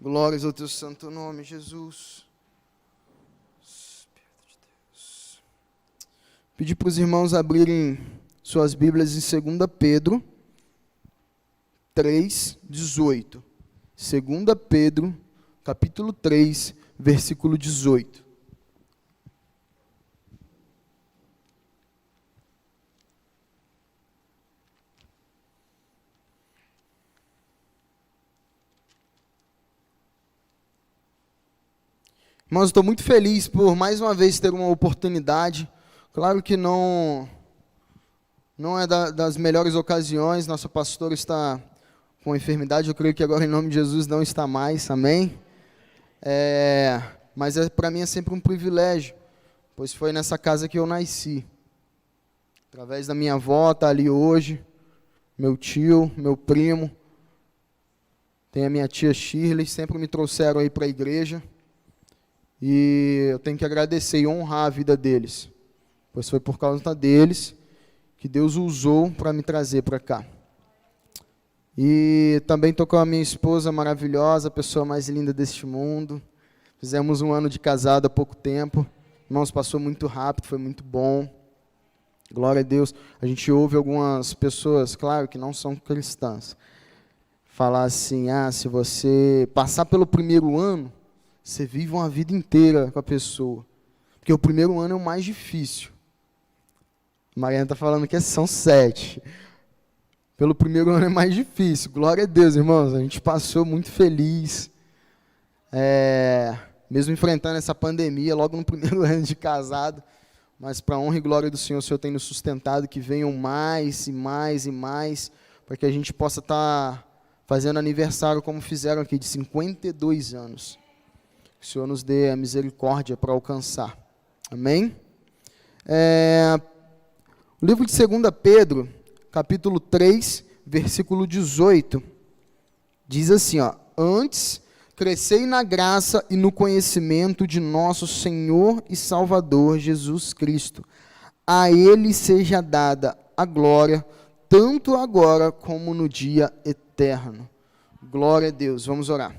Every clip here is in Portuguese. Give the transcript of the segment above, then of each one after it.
Glórias ao teu santo nome, Jesus. Espírito de Deus. Pedir para os irmãos abrirem suas Bíblias em 2 Pedro 3:18. 2 Pedro, capítulo 3, versículo 18. Irmãos, estou muito feliz por mais uma vez ter uma oportunidade. Claro que não é das melhores ocasiões. Nosso pastor está com enfermidade. Eu creio que agora, em nome de Jesus, não está mais. Amém? Mas para mim é sempre um privilégio, pois foi nessa casa que eu nasci. Através da minha avó, está ali hoje, meu tio, meu primo, tem a minha tia Shirley, sempre me trouxeram aí para a igreja. E eu tenho que agradecer e honrar a vida deles, pois foi por causa deles que Deus usou para me trazer para cá. E também estou com a minha esposa maravilhosa, a pessoa mais linda deste mundo. Fizemos um ano de casado há pouco tempo. Irmãos, passou muito rápido, foi muito bom. Glória a Deus. A gente ouve algumas pessoas, claro, que não são cristãs, falar assim, se você passar pelo primeiro ano, você vive uma vida inteira com a pessoa. Porque o primeiro ano é o mais difícil. A Mariana está falando que são 7. Pelo primeiro ano é mais difícil. Glória a Deus, irmãos. A gente passou muito feliz. Mesmo enfrentando essa pandemia, logo no primeiro ano de casado. Mas para a honra e glória do Senhor, o Senhor tem nos sustentado, que venham mais e mais e mais, para que a gente possa estar fazendo aniversário como fizeram aqui, de 52 anos. Que o Senhor nos dê a misericórdia para alcançar. Amém? O livro de 2 Pedro, capítulo 3, versículo 18, diz assim, antes, crescei na graça e no conhecimento de nosso Senhor e Salvador Jesus Cristo. A Ele seja dada a glória, tanto agora como no dia eterno. Glória a Deus. Vamos orar.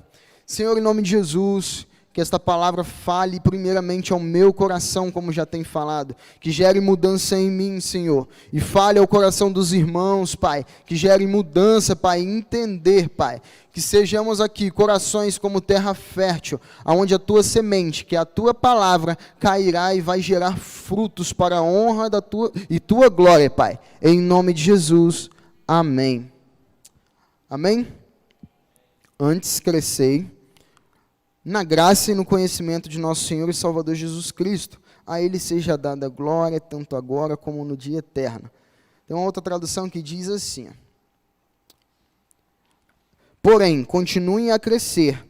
Senhor, em nome de Jesus, que esta palavra fale primeiramente ao meu coração, como já tem falado, que gere mudança em mim, Senhor, e fale ao coração dos irmãos, Pai, que gere mudança, Pai, entender, Pai, que sejamos aqui corações como terra fértil, aonde a Tua semente, que é a Tua palavra, cairá e vai gerar frutos para a honra da Tua e Tua glória, Pai, em nome de Jesus, amém. Amém? Antes crescei na graça e no conhecimento de nosso Senhor e Salvador Jesus Cristo. A Ele seja dada glória, tanto agora como no dia eterno. Tem uma outra tradução que diz assim: porém, continuem a crescer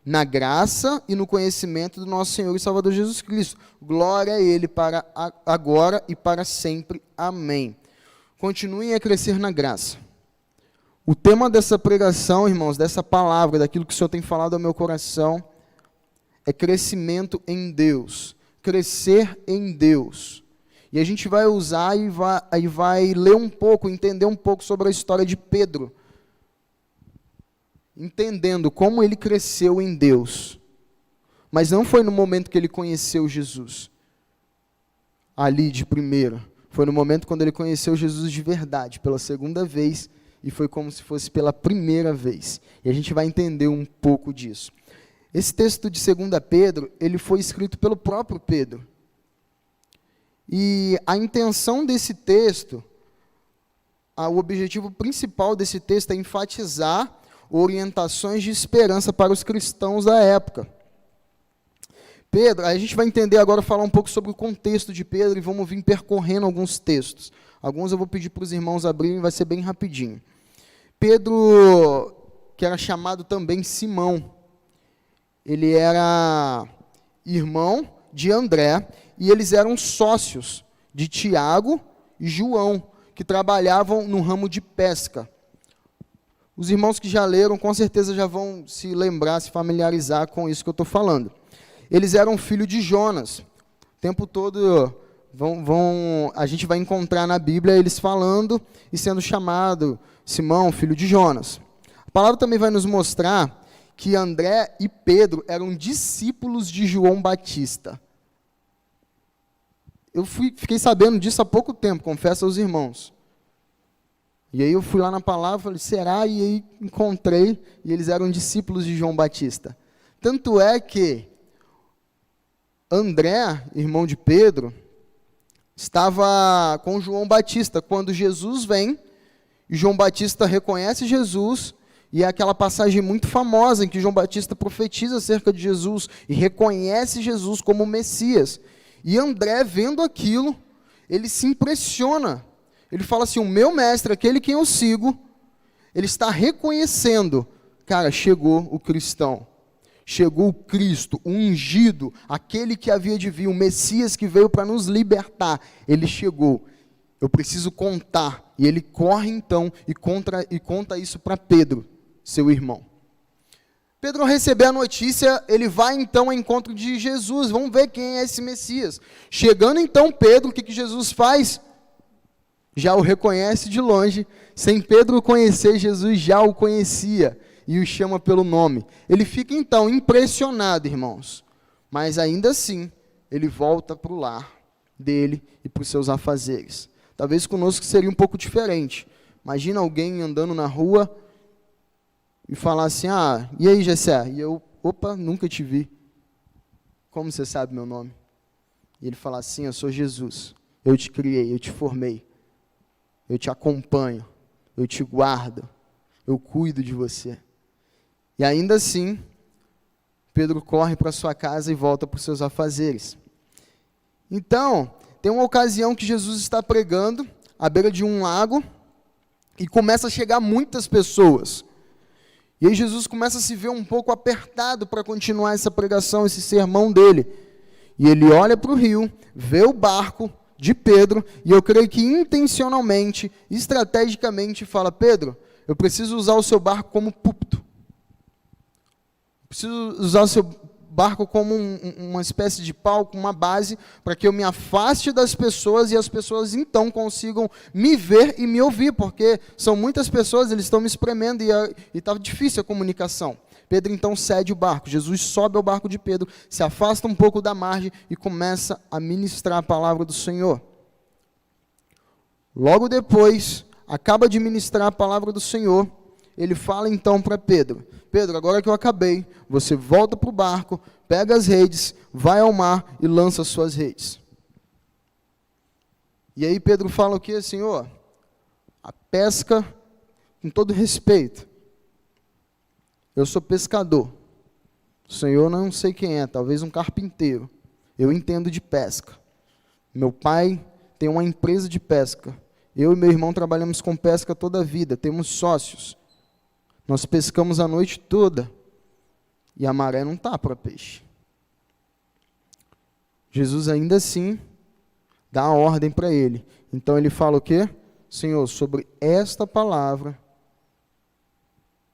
na graça e no conhecimento do nosso Senhor e Salvador Jesus Cristo. Glória a Ele para agora e para sempre. Amém. Continuem a crescer na graça. O tema dessa pregação, irmãos, dessa palavra, daquilo que o Senhor tem falado ao meu coração, é crescimento em Deus, crescer em Deus. E a gente vai usar e vai ler um pouco, entender um pouco sobre a história de Pedro, entendendo como ele cresceu em Deus. Mas não foi no momento que ele conheceu Jesus, ali de primeira, foi no momento quando ele conheceu Jesus de verdade, pela segunda vez, e foi como se fosse pela primeira vez. E a gente vai entender um pouco disso. Esse texto de 2 Pedro, ele foi escrito pelo próprio Pedro. E a intenção desse texto, o objetivo principal desse texto é enfatizar orientações de esperança para os cristãos da época. Pedro, a gente vai entender agora, falar um pouco sobre o contexto de Pedro e vamos vir percorrendo alguns textos. Alguns eu vou pedir para os irmãos abrirem, vai ser bem rapidinho. Pedro, que era chamado também Simão, ele era irmão de André, e eles eram sócios de Tiago e João, que trabalhavam no ramo de pesca. Os irmãos que já leram, com certeza já vão se lembrar, se familiarizar com isso que eu estou falando. Eles eram filhos de Jonas. O tempo todo a gente vai encontrar na Bíblia eles falando e sendo chamado Simão, filho de Jonas. A palavra também vai nos mostrar que André e Pedro eram discípulos de João Batista. Eu fiquei sabendo disso há pouco tempo, confesso aos irmãos. E aí eu fui lá na palavra, falei, será? E aí encontrei, e eles eram discípulos de João Batista. Tanto é que André, irmão de Pedro, estava com João Batista quando Jesus vem, e João Batista reconhece Jesus, e é aquela passagem muito famosa em que João Batista profetiza acerca de Jesus e reconhece Jesus como Messias. E André, vendo aquilo, ele se impressiona. Ele fala assim, o meu mestre, aquele quem eu sigo, ele está reconhecendo, cara, chegou o cristão. Chegou o Cristo, o ungido, aquele que havia de vir, o Messias que veio para nos libertar. Ele chegou. Eu preciso contar. E ele corre então e conta isso para Pedro, seu irmão. Pedro, ao receber a notícia, ele vai então ao encontro de Jesus. Vamos ver quem é esse Messias. Chegando então Pedro, o que Jesus faz? Já o reconhece de longe. Sem Pedro conhecer, Jesus já o conhecia e o chama pelo nome. Ele fica então impressionado, irmãos. Mas ainda assim, ele volta para o lar dele e para os seus afazeres. Talvez conosco seria um pouco diferente. Imagina alguém andando na rua e falar assim, e aí, Gessé? E eu, nunca te vi. Como você sabe meu nome? E ele fala assim, eu sou Jesus. Eu te criei, eu te formei. Eu te acompanho. Eu te guardo. Eu cuido de você. E ainda assim, Pedro corre para sua casa e volta para os seus afazeres. Então, tem uma ocasião que Jesus está pregando à beira de um lago e começa a chegar muitas pessoas. E aí Jesus começa a se ver um pouco apertado para continuar essa pregação, esse sermão dele. E ele olha para o rio, vê o barco de Pedro, e eu creio que intencionalmente, estrategicamente, fala, Pedro, eu preciso usar o seu barco como púlpito. Preciso usar o seu barco como uma espécie de palco, uma base, para que eu me afaste das pessoas e as pessoas então consigam me ver e me ouvir, porque são muitas pessoas, eles estão me espremendo e está difícil a comunicação. Pedro então cede o barco, Jesus sobe ao barco de Pedro, se afasta um pouco da margem e começa a ministrar a palavra do Senhor. Logo depois, acaba de ministrar a palavra do Senhor, ele fala então para Pedro, Pedro, agora que eu acabei, você volta para o barco, pega as redes, vai ao mar e lança as suas redes. E aí Pedro fala o que, Senhor? A pesca, com todo respeito, eu sou pescador, o Senhor não sei quem é, talvez um carpinteiro, eu entendo de pesca, meu pai tem uma empresa de pesca, eu e meu irmão trabalhamos com pesca toda a vida, temos sócios, nós pescamos a noite toda e a maré não está para peixe. Jesus ainda assim dá a ordem para ele. Então ele fala o quê? Senhor, sobre esta palavra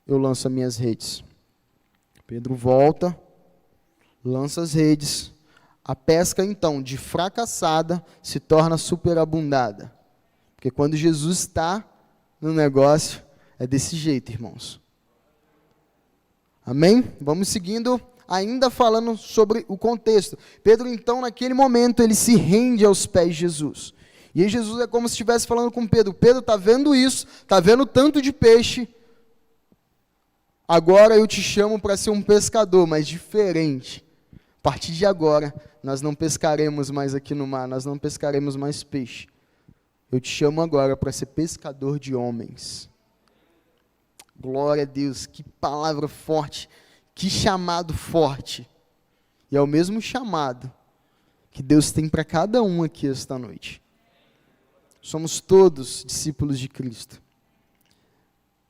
eu lanço as minhas redes. Pedro volta, lança as redes. A pesca então, de fracassada, se torna superabundada. Porque quando Jesus está no negócio, é desse jeito, irmãos. Amém? Vamos seguindo, ainda falando sobre o contexto. Pedro, então, naquele momento, ele se rende aos pés de Jesus. E aí Jesus é como se estivesse falando com Pedro. Pedro, está vendo isso? Está vendo tanto de peixe? Agora eu te chamo para ser um pescador, mas diferente. A partir de agora, nós não pescaremos mais aqui no mar, nós não pescaremos mais peixe. Eu te chamo agora para ser pescador de homens. Glória a Deus, que palavra forte, que chamado forte. E é o mesmo chamado que Deus tem para cada um aqui esta noite. Somos todos discípulos de Cristo.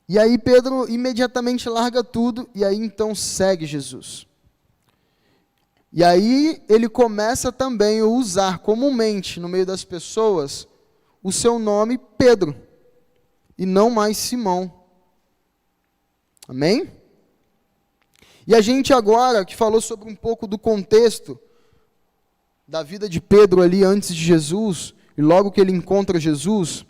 E aí Pedro imediatamente larga tudo e aí então segue Jesus. E aí ele começa também a usar comumente no meio das pessoas o seu nome Pedro e não mais Simão. Amém? E a gente agora, que falou sobre um pouco do contexto da vida de Pedro ali antes de Jesus, e logo que ele encontra Jesus,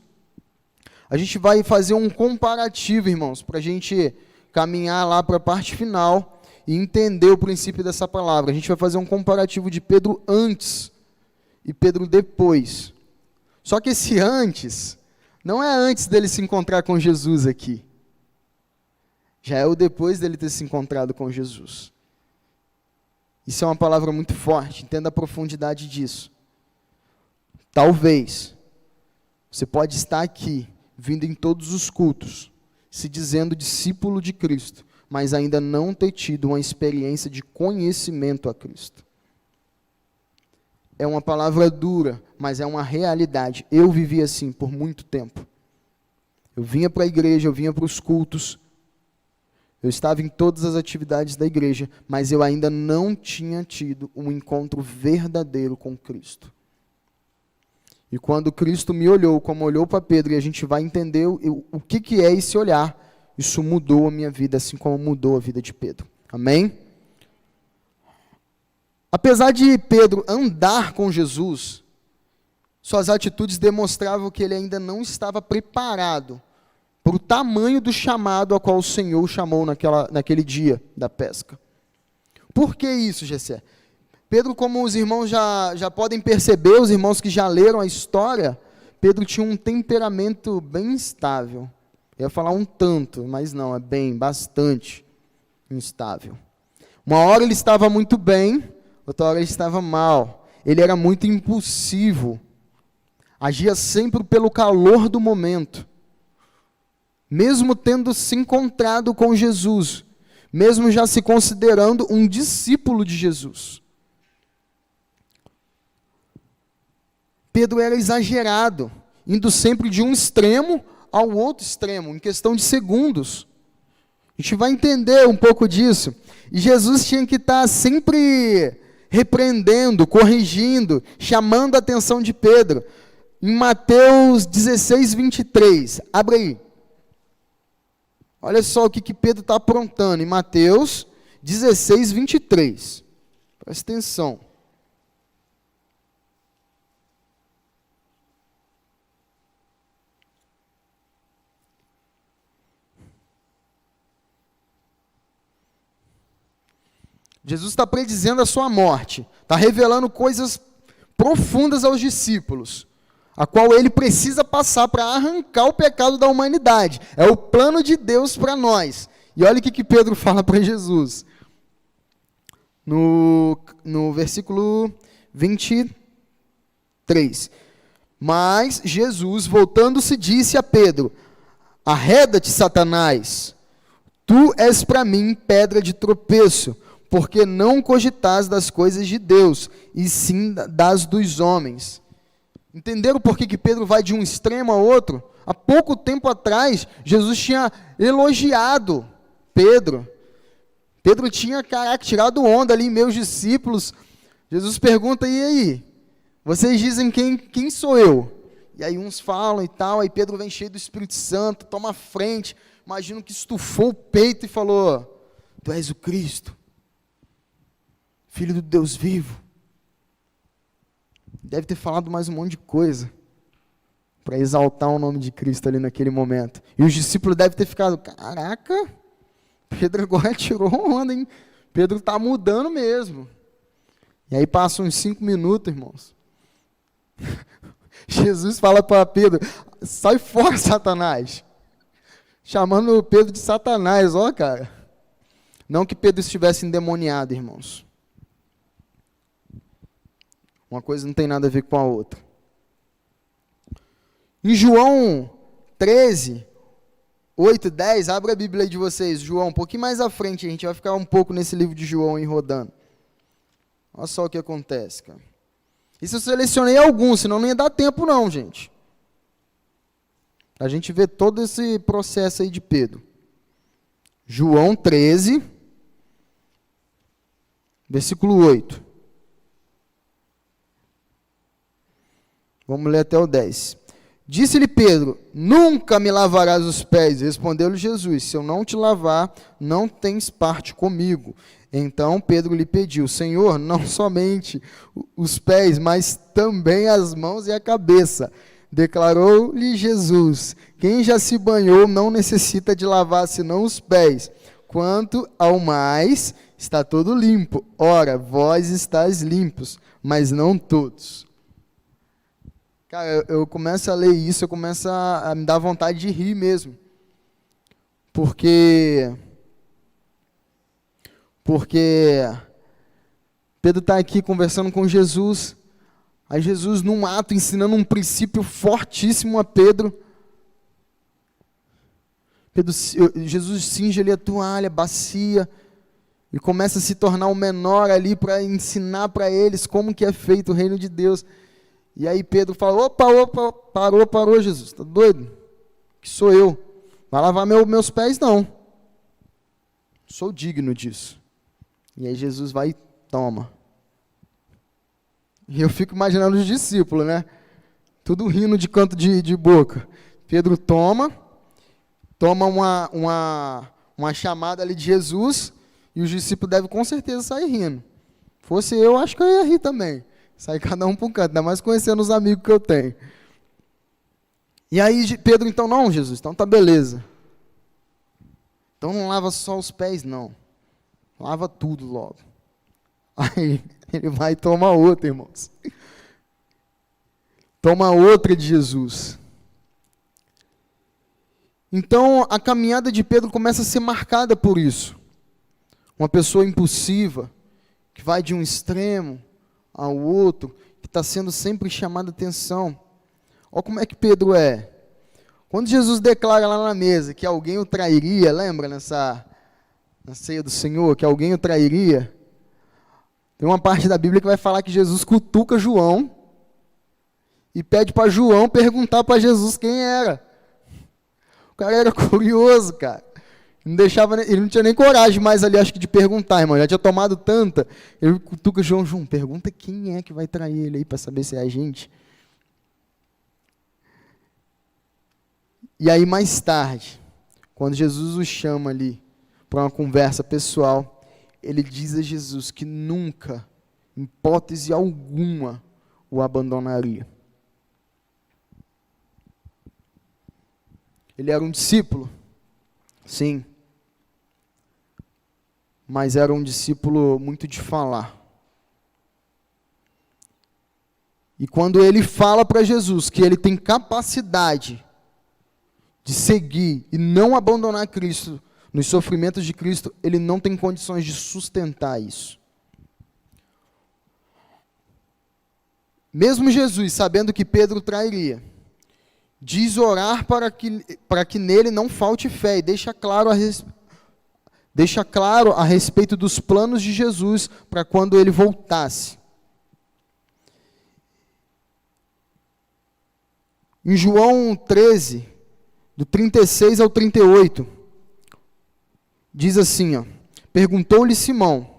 a gente vai fazer um comparativo, irmãos, para a gente caminhar lá para a parte final e entender o princípio dessa palavra. A gente vai fazer um comparativo de Pedro antes e Pedro depois. Só que esse antes não é antes dele se encontrar com Jesus aqui. Já é o depois dele ter se encontrado com Jesus. Isso é uma palavra muito forte, entenda a profundidade disso. Talvez você pode estar aqui, vindo em todos os cultos, se dizendo discípulo de Cristo, mas ainda não ter tido uma experiência de conhecimento a Cristo. É uma palavra dura, mas é uma realidade. Eu vivi assim por muito tempo. Eu vinha para a igreja, eu vinha para os cultos, eu estava em todas as atividades da igreja, mas eu ainda não tinha tido um encontro verdadeiro com Cristo. E quando Cristo me olhou, como olhou para Pedro, e a gente vai entender o que é esse olhar, isso mudou a minha vida, assim como mudou a vida de Pedro. Amém? Apesar de Pedro andar com Jesus, suas atitudes demonstravam que ele ainda não estava preparado para o tamanho do chamado a qual o Senhor o chamou naquele dia da pesca. Por que isso, Gessé? Pedro, como os irmãos já podem perceber, os irmãos que já leram a história, Pedro tinha um temperamento bem instável. Eu ia falar um tanto, mas não, é bastante instável. Uma hora ele estava muito bem, outra hora ele estava mal. Ele era muito impulsivo, agia sempre pelo calor do momento. Mesmo tendo se encontrado com Jesus, mesmo já se considerando um discípulo de Jesus. Pedro era exagerado, indo sempre de um extremo ao outro extremo, em questão de segundos. A gente vai entender um pouco disso. E Jesus tinha que estar sempre repreendendo, corrigindo, chamando a atenção de Pedro. Em Mateus 16, 23, abre aí. Olha só o que Pedro está aprontando em Mateus 16, 23. Presta atenção. Jesus está predizendo a sua morte, está revelando coisas profundas aos discípulos, a qual ele precisa passar para arrancar o pecado da humanidade. É o plano de Deus para nós. E olha o que Pedro fala para Jesus. No versículo 23. Mas Jesus, voltando-se, disse a Pedro: arreda-te, Satanás, tu és para mim pedra de tropeço, porque não cogitas das coisas de Deus, e sim das dos homens. Entenderam por que Pedro vai de um extremo a outro? Há pouco tempo atrás, Jesus tinha elogiado Pedro. Pedro tinha, tirado onda ali, meus discípulos. Jesus pergunta, e aí? Vocês dizem quem sou eu? E aí uns falam e tal, aí Pedro vem cheio do Espírito Santo, toma a frente, imagino que estufou o peito e falou: tu és o Cristo, Filho do Deus vivo. Deve ter falado mais um monte de coisa para exaltar o nome de Cristo ali naquele momento. E os discípulos devem ter ficado: caraca, Pedro agora tirou onda, hein? Pedro está mudando mesmo. E aí passam uns 5 minutos, irmãos. Jesus fala para Pedro: sai fora, Satanás. Chamando Pedro de Satanás, ó, cara. Não que Pedro estivesse endemoniado, irmãos. Uma coisa não tem nada a ver com a outra. Em João 13, 8 e 10, abre a Bíblia aí de vocês, João, um pouquinho mais à frente, a gente vai ficar um pouco nesse livro de João aí rodando. Olha só o que acontece, cara. Isso eu selecionei alguns, senão não ia dar tempo não, gente. A gente vê todo esse processo aí de Pedro. João 13, versículo 8. Vamos ler até o 10. Disse-lhe Pedro: nunca me lavarás os pés. Respondeu-lhe Jesus: se eu não te lavar, não tens parte comigo. Então Pedro lhe pediu: Senhor, não somente os pés, mas também as mãos e a cabeça. Declarou-lhe Jesus: quem já se banhou não necessita de lavar senão os pés. Quanto ao mais, está todo limpo. Ora, vós estáis limpos, mas não todos. Cara, eu começo a ler isso, eu começo a me dar vontade de rir mesmo. Porque Pedro está aqui conversando com Jesus. Aí Jesus, num ato, ensinando um princípio fortíssimo a Pedro. Jesus cinge ali a toalha, bacia, e começa a se tornar o menor ali para ensinar para eles como que é feito o reino de Deus. E aí Pedro fala: opa, parou, Jesus, tá doido? Que sou eu? Vai lavar meus pés? Não. Sou digno disso. E aí Jesus vai e toma. E eu fico imaginando os discípulos, né? Tudo rindo de canto de boca. Pedro toma uma chamada ali de Jesus, e os discípulos devem com certeza sair rindo. Fosse eu, acho que eu ia rir também. Sair cada um para um canto, ainda mais conhecendo os amigos que eu tenho. E aí Pedro, então, não, Jesus, então tá beleza. Então não lava só os pés, não. Lava tudo logo. Aí ele vai e toma outra, irmãos. Toma outra de Jesus. Então a caminhada de Pedro começa a ser marcada por isso. Uma pessoa impulsiva, que vai de um extremo ao outro, que está sendo sempre chamada a atenção. Olha como é que Pedro é. Quando Jesus declara lá na mesa que alguém o trairia, lembra na ceia do Senhor, que alguém o trairia? Tem uma parte da Bíblia que vai falar que Jesus cutuca João e pede para João perguntar para Jesus quem era. O cara era curioso, cara. Ele não tinha nem coragem mais ali, acho que de perguntar, irmão. Já tinha tomado tanta. Ele cutuca João, pergunta quem é que vai trair ele aí para saber se é a gente. E aí mais tarde, quando Jesus o chama ali para uma conversa pessoal, ele diz a Jesus que nunca, em hipótese alguma, o abandonaria. Ele era um discípulo, sim, mas era um discípulo muito de falar. E quando ele fala para Jesus que ele tem capacidade de seguir e não abandonar Cristo nos sofrimentos de Cristo, ele não tem condições de sustentar isso. Mesmo Jesus, sabendo que Pedro trairia, diz orar para que nele não falte fé, e deixa claro a respeito dos planos de Jesus para quando ele voltasse. Em João 13, do 36 ao 38, diz assim, perguntou-lhe Simão,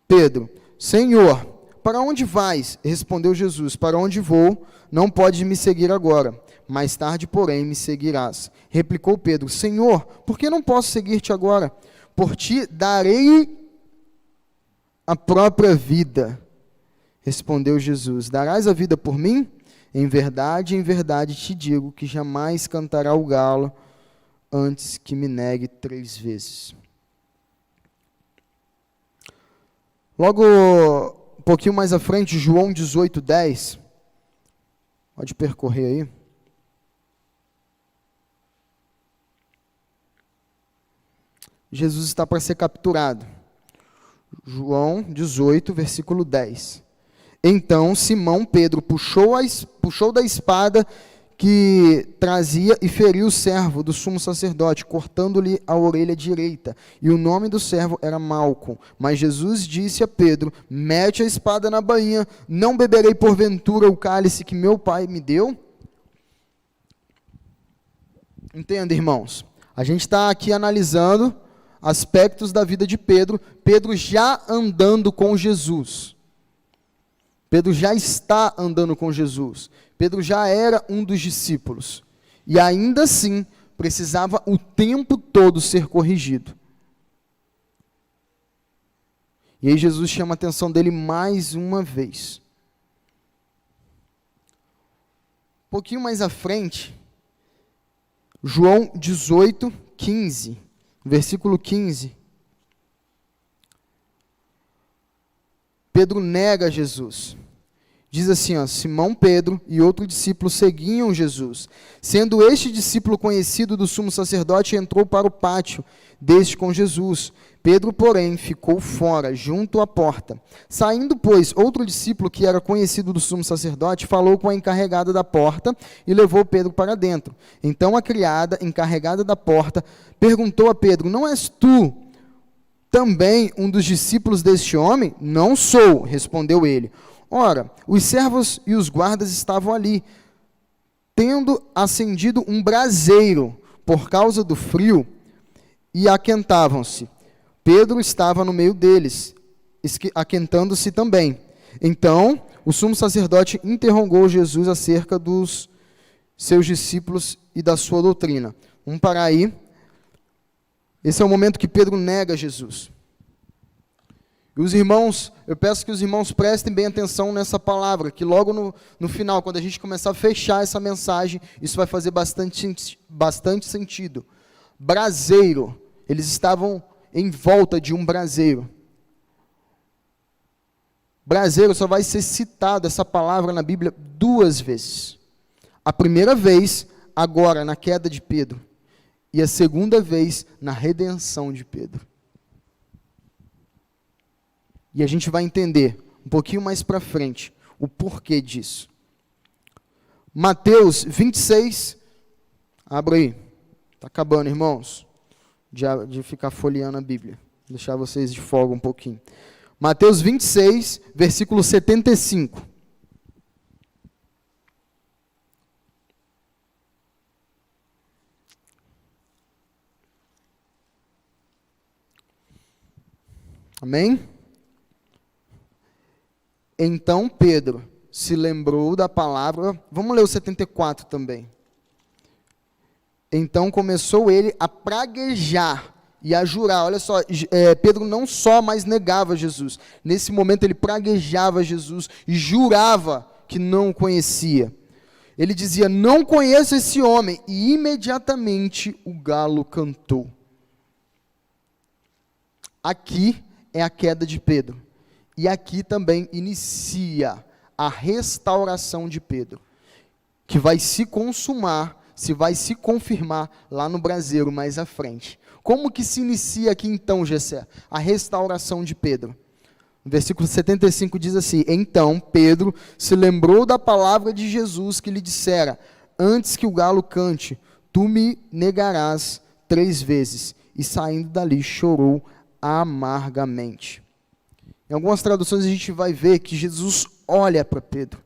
Pedro, Senhor, para onde vais? Respondeu Jesus, para onde vou, não podes me seguir agora, mais tarde, porém, me seguirás. Replicou Pedro, Senhor, por que não posso seguir-te agora? Por ti darei a própria vida. Respondeu Jesus, darás a vida por mim? Em verdade te digo que jamais cantará o galo antes que me negue 3 vezes. Logo, um pouquinho mais à frente, João 18:10. Pode percorrer aí. Jesus está para ser capturado. João 18, versículo 10. Então Simão Pedro puxou da espada que trazia e feriu o servo do sumo sacerdote, cortando-lhe a orelha direita. E o nome do servo era Malco. Mas Jesus disse a Pedro, mete a espada na bainha, não beberei porventura o cálice que meu pai me deu? Entenda, irmãos, a gente está aqui analisando aspectos da vida de Pedro, Pedro já andando com Jesus. Pedro já está andando com Jesus. Pedro já era um dos discípulos. E ainda assim, precisava o tempo todo ser corrigido. E aí Jesus chama a atenção dele mais uma vez. Um pouquinho mais à frente, João 18, 15, versículo 15. Pedro nega Jesus. Diz assim, ó, Simão Pedro e outro discípulo seguiam Jesus. Sendo este discípulo conhecido do sumo sacerdote, entrou para o pátio deste com Jesus. Pedro, porém, ficou fora, junto à porta. Saindo, pois, outro discípulo que era conhecido do sumo sacerdote, falou com a encarregada da porta e levou Pedro para dentro. Então a criada, encarregada da porta, perguntou a Pedro, não és tu também um dos discípulos deste homem? Não sou, respondeu ele. Ora, os servos e os guardas estavam ali, tendo acendido um braseiro por causa do frio, e aquentavam-se. Pedro estava no meio deles, aquentando-se também. Então, o sumo sacerdote interrogou Jesus acerca dos seus discípulos e da sua doutrina. Vamos parar aí. Esse é o momento que Pedro nega Jesus. E os irmãos, eu peço que os irmãos prestem bem atenção nessa palavra, que logo no final, quando a gente começar a fechar essa mensagem, isso vai fazer bastante sentido. Braseiro, eles estavam em volta de um braseiro. Braseiro só vai ser citado essa palavra na Bíblia 2 vezes. A primeira vez, agora, na queda de Pedro. E a segunda vez, na redenção de Pedro. E a gente vai entender, um pouquinho mais para frente, o porquê disso. Mateus 26, abra aí. Está acabando, irmãos, de ficar folheando a Bíblia. Vou deixar vocês de folga um pouquinho. Mateus 26, versículo 75. Amém? Então Pedro se lembrou da palavra, vamos ler o 74 também. Então começou ele a praguejar e a jurar, olha só, Pedro não só mais negava Jesus, nesse momento ele praguejava Jesus e jurava que não o conhecia. Ele dizia, não conheço esse homem, e imediatamente o galo cantou. Aqui é a queda de Pedro. E aqui também inicia a restauração de Pedro, que vai se consumar, vai se confirmar lá no braseiro mais à frente. Como que se inicia aqui então, Gessé? A restauração de Pedro. O versículo 75 diz assim, então Pedro se lembrou da palavra de Jesus que lhe dissera, antes que o galo cante, tu me negarás 3 vezes. E saindo dali chorou amargamente. Em algumas traduções a gente vai ver que Jesus olha para Pedro.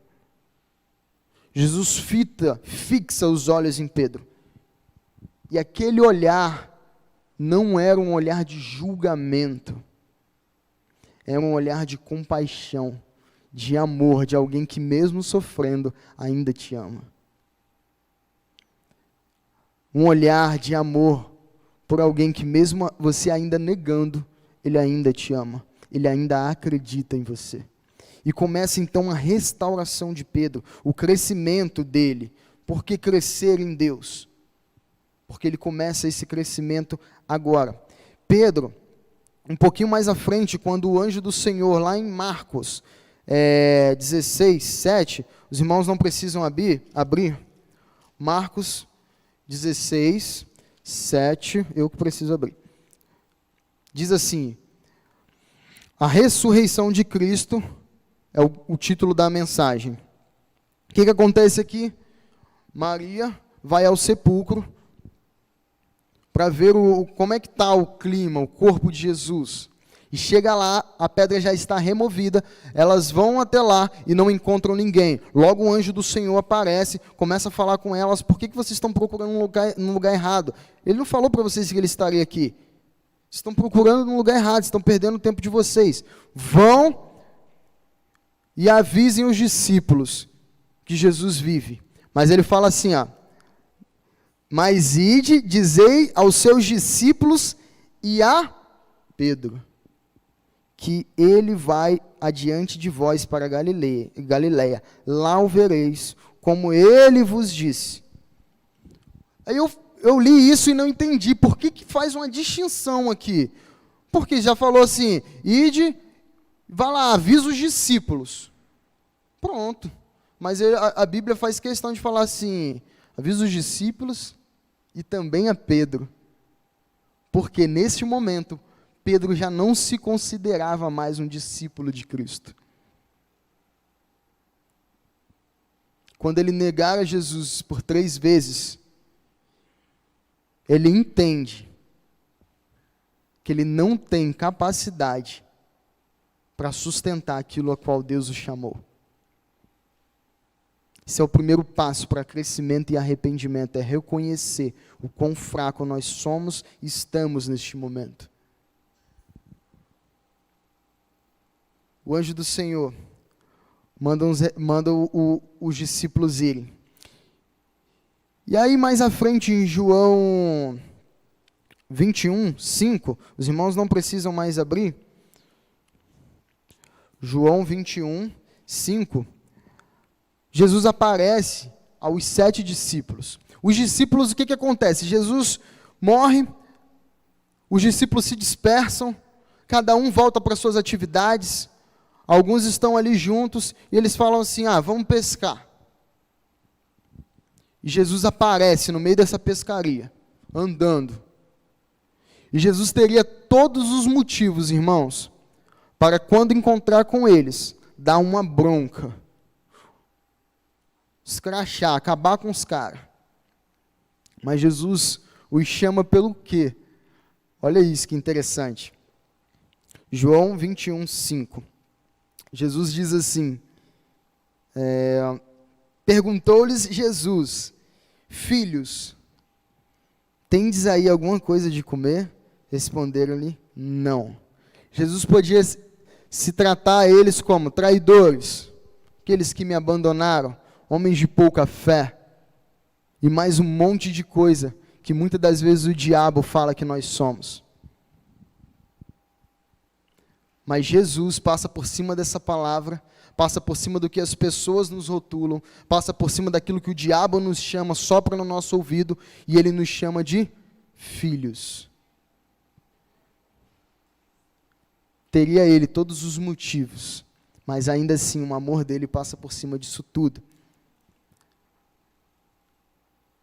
Jesus fixa os olhos em Pedro. E aquele olhar não era um olhar de julgamento. Era um olhar de compaixão, de amor, de alguém que mesmo sofrendo ainda te ama. Um olhar de amor por alguém que mesmo você ainda negando, ele ainda te ama. Ele ainda acredita em você. E começa então a restauração de Pedro, o crescimento dele. Por que crescer em Deus? Porque ele começa esse crescimento agora. Pedro, um pouquinho mais à frente, quando o anjo do Senhor, lá em Marcos 16, 7, os irmãos não precisam abrir. Marcos 16, 7, eu que preciso abrir. Diz assim, a ressurreição de Cristo é o título da mensagem. O que acontece aqui? Maria vai ao sepulcro para ver como é que está o clima, o corpo de Jesus. E chega lá, a pedra já está removida, elas vão até lá e não encontram ninguém. Logo o anjo do Senhor aparece, começa a falar com elas, por que vocês estão procurando um lugar errado? Ele não falou para vocês que ele estaria aqui. Estão procurando no lugar errado, estão perdendo o tempo de vocês. Vão e avisem os discípulos que Jesus vive. Mas ele fala assim, mas ide, dizei aos seus discípulos e a Pedro, que ele vai adiante de vós para Galileia. Lá o vereis, como ele vos disse. Aí eu li isso e não entendi. Por que faz uma distinção aqui? Porque já falou assim, ide, vai lá, avisa os discípulos. Pronto. Mas a Bíblia faz questão de falar assim, avisa os discípulos e também a Pedro. Porque nesse momento, Pedro já não se considerava mais um discípulo de Cristo. Quando ele negara Jesus por 3 vezes, ele entende que ele não tem capacidade para sustentar aquilo a qual Deus o chamou. Esse é o primeiro passo para crescimento e arrependimento, é reconhecer o quão fraco nós somos e estamos neste momento. O anjo do Senhor manda os discípulos irem. E aí mais à frente em João 21, 5, os irmãos não precisam mais abrir. João 21, 5, Jesus aparece aos 7 discípulos. Os discípulos, o que acontece? Jesus morre, os discípulos se dispersam, cada um volta para suas atividades, alguns estão ali juntos, e eles falam assim, vamos pescar. E Jesus aparece no meio dessa pescaria, andando. E Jesus teria todos os motivos, irmãos, para quando encontrar com eles, dar uma bronca, escrachar, acabar com os caras. Mas Jesus os chama pelo quê? Olha isso que interessante. João 21, 5. Jesus diz assim, perguntou-lhes Jesus, filhos, tendes aí alguma coisa de comer? Responderam-lhe, não. Jesus podia se tratar a eles como traidores, aqueles que me abandonaram, homens de pouca fé, e mais um monte de coisa que muitas das vezes o diabo fala que nós somos. Mas Jesus passa por cima dessa palavra, passa por cima do que as pessoas nos rotulam, passa por cima daquilo que o diabo nos chama, sopra no nosso ouvido, e ele nos chama de filhos. Teria ele todos os motivos, mas ainda assim o amor dele passa por cima disso tudo.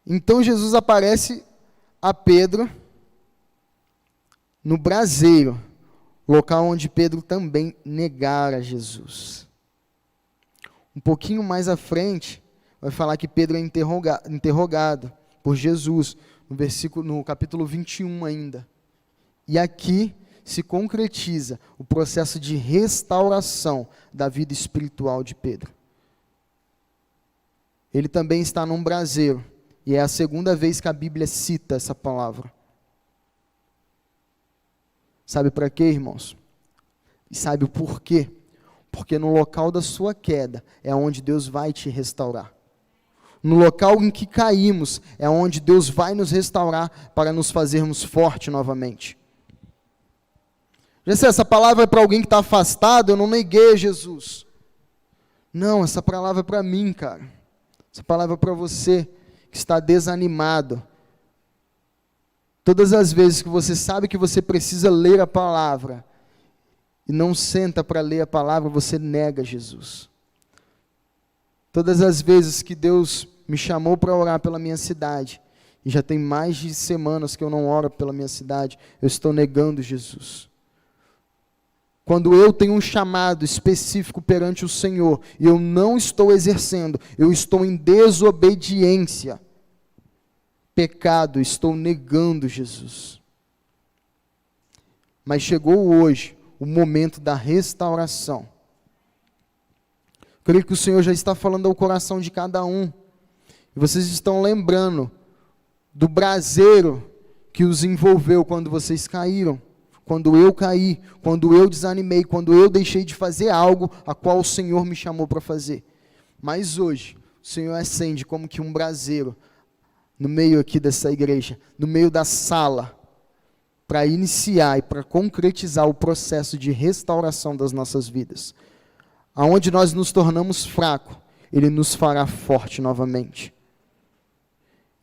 Então Jesus aparece a Pedro no braseiro, local onde Pedro também negara Jesus. Um pouquinho mais à frente, vai falar que Pedro é interrogado por Jesus, no capítulo 21 ainda. E aqui se concretiza o processo de restauração da vida espiritual de Pedro. Ele também está num braseiro, e é a segunda vez que a Bíblia cita essa palavra. Sabe para quê, irmãos? E sabe o porquê? Porque no local da sua queda é onde Deus vai te restaurar. No local em que caímos é onde Deus vai nos restaurar para nos fazermos fortes novamente. Já sei, essa palavra é para alguém que está afastado, eu não neguei Jesus. Não, essa palavra é para mim, cara. Essa palavra é para você que está desanimado. Todas as vezes que você sabe que você precisa ler a palavra e não senta para ler a palavra, você nega Jesus. Todas as vezes que Deus me chamou para orar pela minha cidade, e já tem mais de semanas que eu não oro pela minha cidade, eu estou negando Jesus. Quando eu tenho um chamado específico perante o Senhor, e eu não estou exercendo, eu estou em desobediência, pecado, estou negando Jesus. Mas chegou hoje o momento da restauração. Creio que o Senhor já está falando ao coração de cada um. E vocês estão lembrando do braseiro que os envolveu quando vocês caíram. Quando eu caí, quando eu desanimei, quando eu deixei de fazer algo a qual o Senhor me chamou para fazer. Mas hoje, o Senhor acende como que um braseiro no meio aqui dessa igreja, no meio da sala, para iniciar e para concretizar o processo de restauração das nossas vidas. Aonde nós nos tornamos fracos, Ele nos fará forte novamente.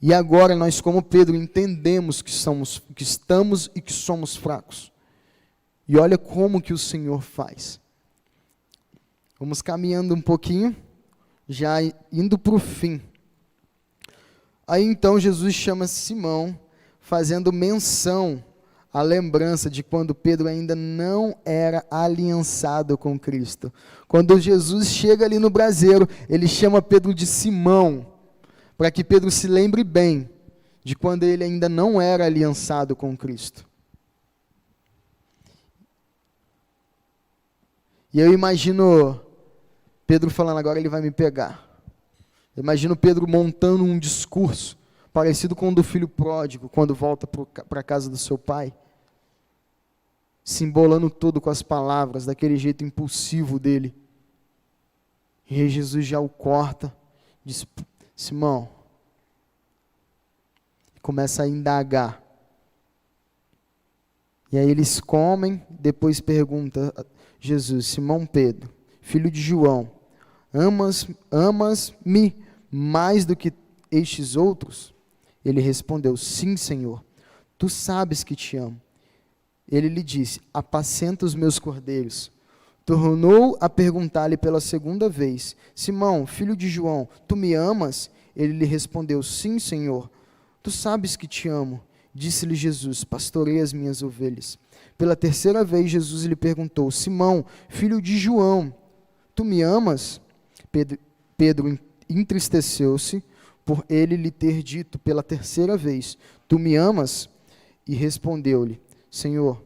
E agora nós, como Pedro, entendemos que estamos e que somos fracos. E olha como que o Senhor faz. Vamos caminhando um pouquinho, já indo para o fim. Aí então Jesus chama Simão, fazendo menção à lembrança de quando Pedro ainda não era aliançado com Cristo. Quando Jesus chega ali no braseiro, ele chama Pedro de Simão, para que Pedro se lembre bem de quando ele ainda não era aliançado com Cristo. E eu imagino Pedro falando, agora ele vai me pegar. Eu imagino Pedro montando um discurso parecido com o do filho pródigo, quando volta para a casa do seu pai, se embolando todo com as palavras, daquele jeito impulsivo dele. E aí Jesus já o corta, diz, Simão, e começa a indagar. E aí eles comem, depois pergunta Jesus, Simão Pedro, filho de João, amas-me mais do que estes outros? Ele respondeu, sim, Senhor, tu sabes que te amo. Ele lhe disse, apacenta os meus cordeiros. Tornou a perguntar-lhe pela segunda vez, Simão, filho de João, tu me amas? Ele lhe respondeu, sim, Senhor, tu sabes que te amo. Disse-lhe Jesus, pastorei as minhas ovelhas. Pela terceira vez Jesus lhe perguntou, Simão, filho de João, tu me amas? Pedro entristeceu-se por ele lhe ter dito pela terceira vez, tu me amas? E respondeu-lhe, Senhor,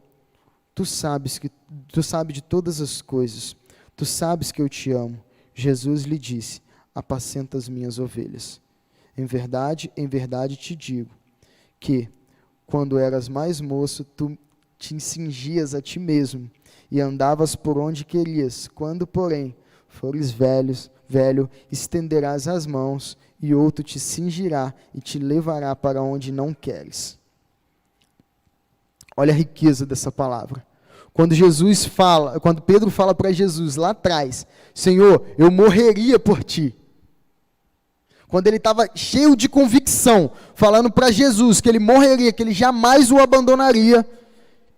tu sabes de todas as coisas, tu sabes que eu te amo. Jesus lhe disse, apacenta as minhas ovelhas. Em verdade te digo, que, quando eras mais moço, tu te cingias a ti mesmo, e andavas por onde querias. Quando, porém, fores velho, estenderás as mãos, e outro te cingirá, e te levará para onde não queres. Olha a riqueza dessa palavra. Quando Pedro fala para Jesus lá atrás, Senhor, eu morreria por ti. Quando ele estava cheio de convicção, falando para Jesus que ele morreria, que ele jamais o abandonaria,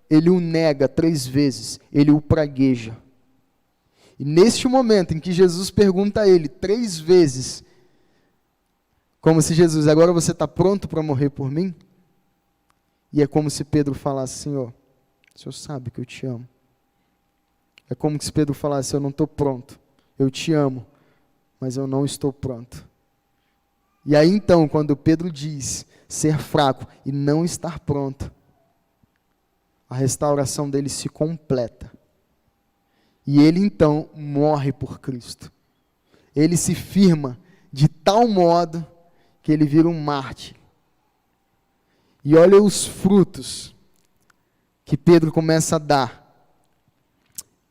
ele o nega 3 vezes, ele o pragueja. E neste momento em que Jesus pergunta a ele 3 vezes, como se Jesus, agora você está pronto para morrer por mim? E é como se Pedro falasse, Senhor, o Senhor sabe que eu te amo. É como se Pedro falasse, eu não estou pronto, eu te amo, mas eu não estou pronto. E aí então, quando Pedro diz ser fraco e não estar pronto, a restauração dele se completa. E ele então morre por Cristo. Ele se firma de tal modo que ele vira um mártir. E olha os frutos que Pedro começa a dar.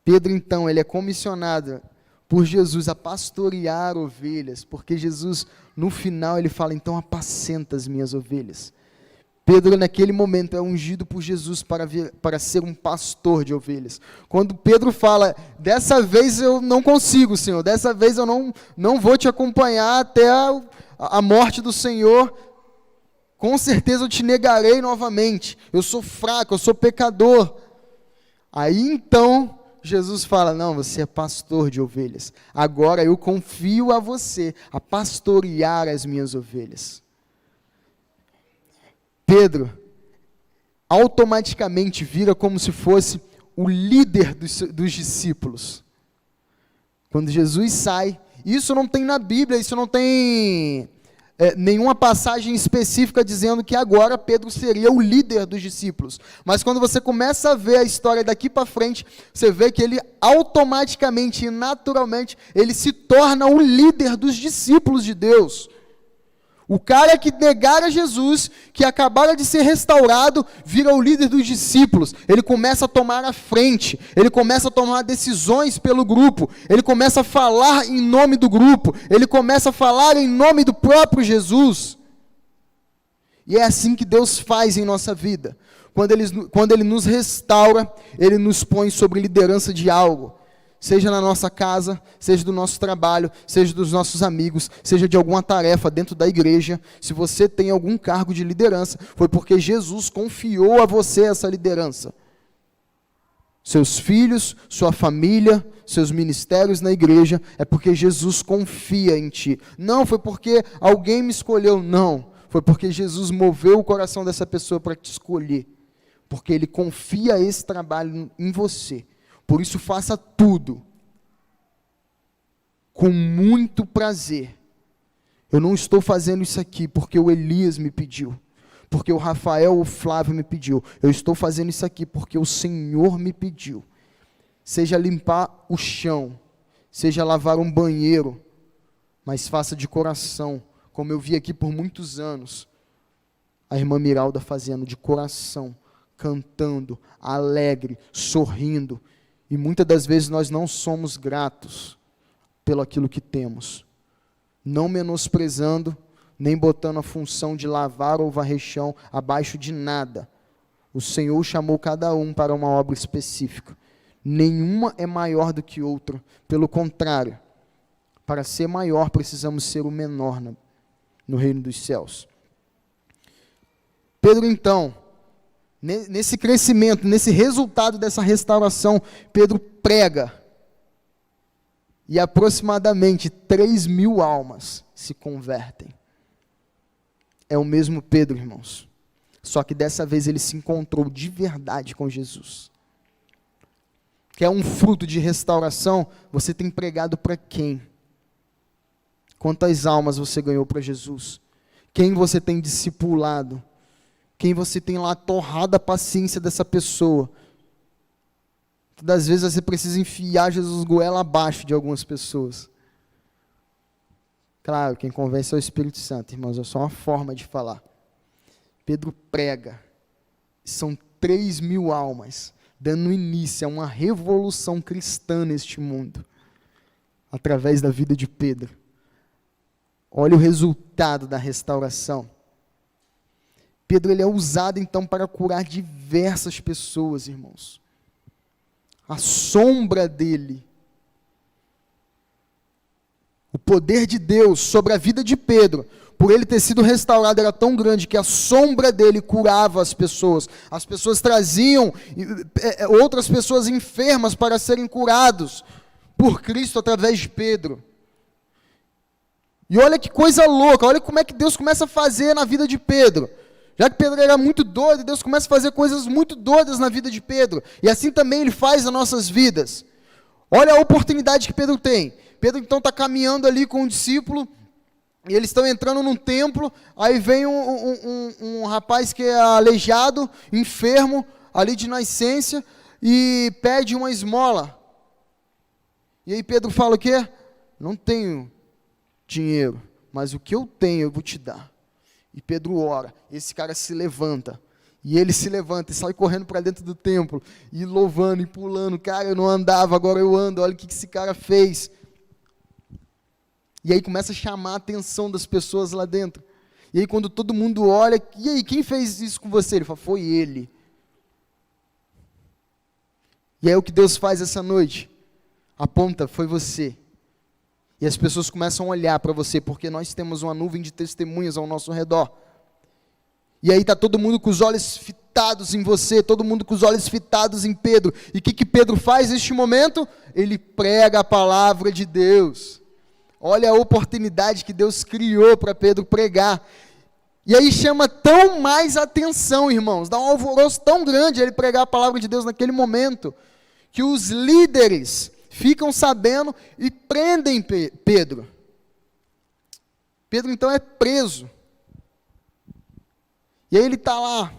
Pedro então, ele é comissionado por Jesus a pastorear ovelhas, porque Jesus, no final, ele fala, então apacenta as minhas ovelhas. Pedro, naquele momento, é ungido por Jesus para ser um pastor de ovelhas. Quando Pedro fala, dessa vez eu não consigo, Senhor, dessa vez eu não vou te acompanhar até a morte do Senhor, com certeza eu te negarei novamente, eu sou fraco, eu sou pecador. Aí então, Jesus fala, não, você é pastor de ovelhas, agora eu confio a você, a pastorear as minhas ovelhas. Pedro automaticamente vira como se fosse o líder dos discípulos. Quando Jesus sai, isso não tem na Bíblia, isso não tem nenhuma passagem específica dizendo que agora Pedro seria o líder dos discípulos. Mas quando você começa a ver a história daqui para frente, você vê que ele automaticamente e naturalmente, ele se torna o líder dos discípulos de Deus. O cara que negara Jesus, que acabara de ser restaurado, vira o líder dos discípulos. Ele começa a tomar a frente, ele começa a tomar decisões pelo grupo, ele começa a falar em nome do grupo, ele começa a falar em nome do próprio Jesus. E é assim que Deus faz em nossa vida. Quando Ele nos restaura, Ele nos põe sobre liderança de algo. seja na nossa casa, seja do nosso trabalho, seja dos nossos amigos, seja de alguma tarefa dentro da igreja, se você tem algum cargo de liderança, foi porque Jesus confiou a você essa liderança. Seus filhos, sua família, seus ministérios na igreja, é porque Jesus confia em ti. Não foi porque alguém me escolheu, não. Foi porque Jesus moveu o coração dessa pessoa para te escolher. Porque Ele confia esse trabalho em você. Por isso faça tudo com muito prazer. Eu não estou fazendo isso aqui porque o Elias me pediu. Porque o Rafael, o Flávio me pediu. Eu estou fazendo isso aqui porque o Senhor me pediu. Seja limpar o chão, seja lavar um banheiro, mas faça de coração, como eu vi aqui por muitos anos, a irmã Miralda fazendo de coração, cantando, alegre, sorrindo, e muitas das vezes nós não somos gratos pelo aquilo que temos, não menosprezando, nem botando a função de lavar ou varrer chão abaixo de nada. O Senhor chamou cada um para uma obra específica. Nenhuma é maior do que outra. Pelo contrário, para ser maior precisamos ser o menor no reino dos céus. Pedro então, nesse crescimento, nesse resultado dessa restauração, Pedro prega. E aproximadamente 3.000 almas se convertem. É o mesmo Pedro, irmãos. Só que dessa vez ele se encontrou de verdade com Jesus. Que é um fruto de restauração, você tem pregado para quem? Quantas almas você ganhou para Jesus? Quem você tem discipulado? Quem você tem lá torrado a paciência dessa pessoa? Das vezes você precisa enfiar Jesus goela abaixo de algumas pessoas. Claro, quem convence é o Espírito Santo, irmãos, é só uma forma de falar. Pedro prega, são 3.000 almas, dando início a uma revolução cristã neste mundo, através da vida de Pedro. Olha o resultado da restauração. Pedro ele é usado então para curar diversas pessoas, irmãos. A sombra dele, o poder de Deus sobre a vida de Pedro, por ele ter sido restaurado, era tão grande que a sombra dele curava as pessoas. As pessoas traziam outras pessoas enfermas para serem curados por Cristo através de Pedro. E olha que coisa louca, olha como é que Deus começa a fazer na vida de Pedro. Já que Pedro era muito doido, Deus começa a fazer coisas muito doidas na vida de Pedro. E assim também Ele faz nas nossas vidas. Olha a oportunidade que Pedro tem. Pedro então está caminhando ali com um discípulo, e eles estão entrando num templo, aí vem um rapaz que é aleijado, enfermo, ali de nascença, e pede uma esmola. E aí Pedro fala o quê? Não tenho dinheiro, mas o que eu tenho eu vou te dar. E Pedro ora, esse cara se levanta, e ele se levanta e sai correndo para dentro do templo, e louvando e pulando, cara, eu não andava, agora eu ando, olha o que esse cara fez. E aí começa a chamar a atenção das pessoas lá dentro. E aí quando todo mundo olha, e aí, quem fez isso com você? Ele fala, foi ele. E aí o que Deus faz essa noite? Aponta, foi você. E as pessoas começam a olhar para você, porque nós temos uma nuvem de testemunhas ao nosso redor. E aí está todo mundo com os olhos fitados em você, todo mundo com os olhos fitados em Pedro. E o que Pedro faz neste momento? Ele prega a palavra de Deus. Olha a oportunidade que Deus criou para Pedro pregar. E aí chama tão mais atenção, irmãos, dá um alvoroço tão grande ele pregar a palavra de Deus naquele momento, que os líderes ficam sabendo e prendem Pedro. Pedro então é preso. E aí ele está lá,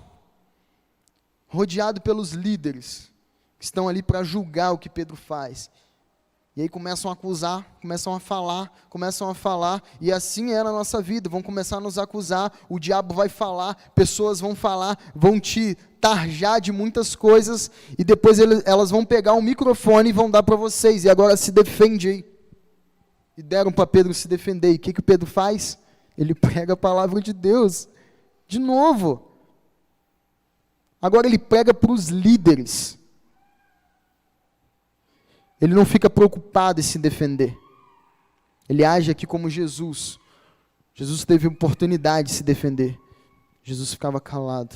rodeado pelos líderes, que estão ali para julgar o que Pedro faz. E aí começam a acusar, começam a falar, e assim é na nossa vida, vão começar a nos acusar, o diabo vai falar, pessoas vão falar, vão te tarjar de muitas coisas, e depois elas vão pegar um microfone e vão dar para vocês, e agora se defende aí. E deram para Pedro se defender, e o que Pedro faz? Ele prega a palavra de Deus, de novo. Agora ele prega para os líderes. ele não fica preocupado em se defender. Ele age aqui como Jesus. Jesus teve oportunidade de se defender. Jesus ficava calado.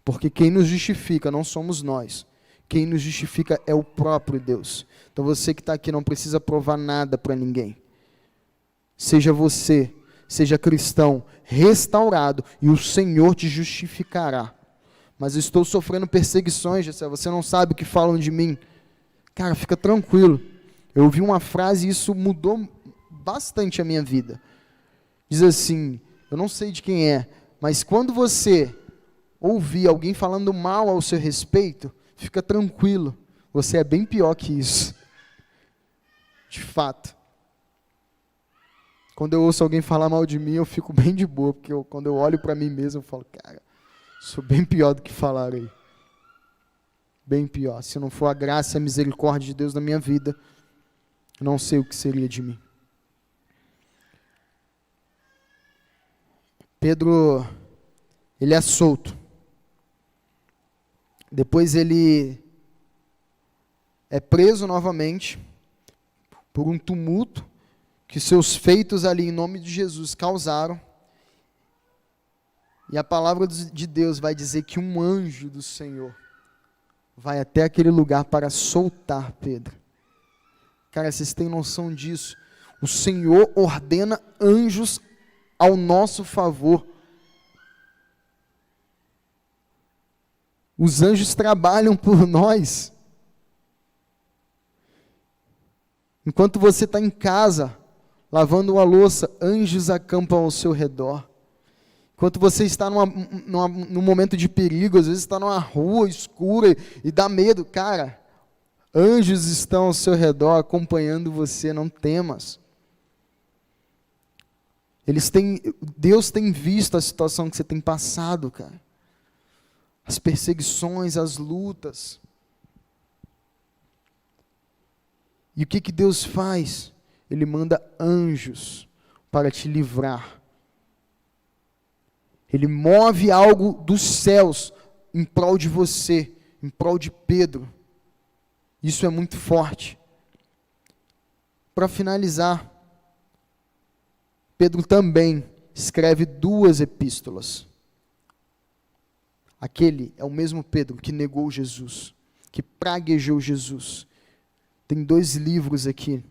Porque quem nos justifica não somos nós. Quem nos justifica é o próprio Deus. Então você que está aqui não precisa provar nada para ninguém. Seja você, seja cristão, restaurado, e o Senhor te justificará. Mas eu estou sofrendo perseguições, Jessé, você não sabe o que falam de mim. Cara, fica tranquilo. Eu ouvi uma frase e isso mudou bastante a minha vida. Diz assim, eu não sei de quem é, mas quando você ouvir alguém falando mal ao seu respeito, fica tranquilo. Você é bem pior que isso. De fato. Quando eu ouço alguém falar mal de mim, eu fico bem de boa, porque quando eu olho para mim mesmo, eu falo, cara, sou bem pior do que falaram aí. Bem pior. Se não for a graça e a misericórdia de Deus na minha vida, eu não sei o que seria de mim. Pedro, ele é solto. Depois ele é preso novamente por um tumulto que seus feitos ali em nome de Jesus causaram. E a palavra de Deus vai dizer que um anjo do Senhor vai até aquele lugar para soltar Pedro. Cara, vocês têm noção disso? O Senhor ordena anjos ao nosso favor. Os anjos trabalham por nós. Enquanto você está em casa, lavando uma louça, anjos acampam ao seu redor. Enquanto você está num momento de perigo, às vezes está numa rua escura e dá medo, cara, anjos estão ao seu redor acompanhando você, não temas. Deus tem visto a situação que você tem passado, cara. As perseguições, as lutas. E o que Deus faz? Ele manda anjos para te livrar. Ele move algo dos céus em prol de você, em prol de Pedro. Isso é muito forte. Para finalizar, Pedro também escreve 2 epístolas. Aquele é o mesmo Pedro que negou Jesus, que praguejou Jesus. Tem 2 livros aqui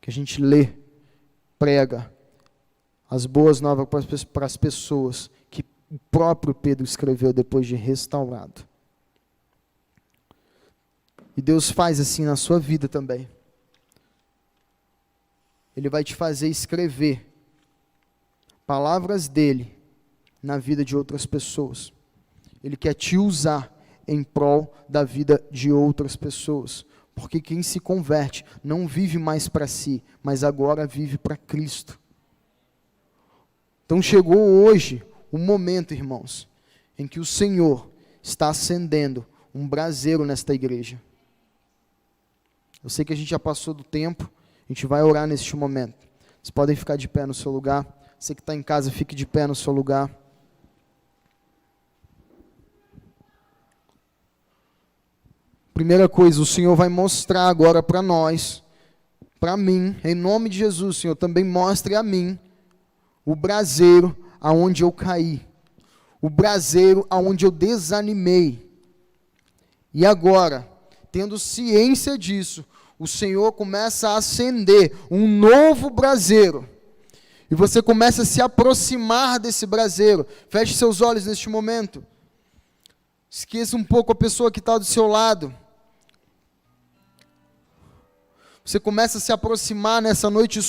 que a gente lê, prega as boas novas para as pessoas, que o próprio Pedro escreveu depois de restaurado. E Deus faz assim na sua vida também. Ele vai te fazer escrever palavras dele na vida de outras pessoas. Ele quer te usar em prol da vida de outras pessoas. Porque quem se converte não vive mais para si, mas agora vive para Cristo. Então chegou hoje o momento, irmãos, em que o Senhor está acendendo um braseiro nesta igreja. Eu sei que a gente já passou do tempo, a gente vai orar neste momento. Vocês podem ficar de pé no seu lugar. Você que está em casa, fique de pé no seu lugar. Primeira coisa, o Senhor vai mostrar agora para nós, para mim, em nome de Jesus, Senhor, também mostre a mim o braseiro aonde eu caí, o braseiro aonde eu desanimei. E agora, tendo ciência disso, o Senhor começa a acender um novo braseiro. E você começa a se aproximar desse braseiro. Feche seus olhos neste momento. Esqueça um pouco a pessoa que está do seu lado. Você começa a se aproximar nessa noite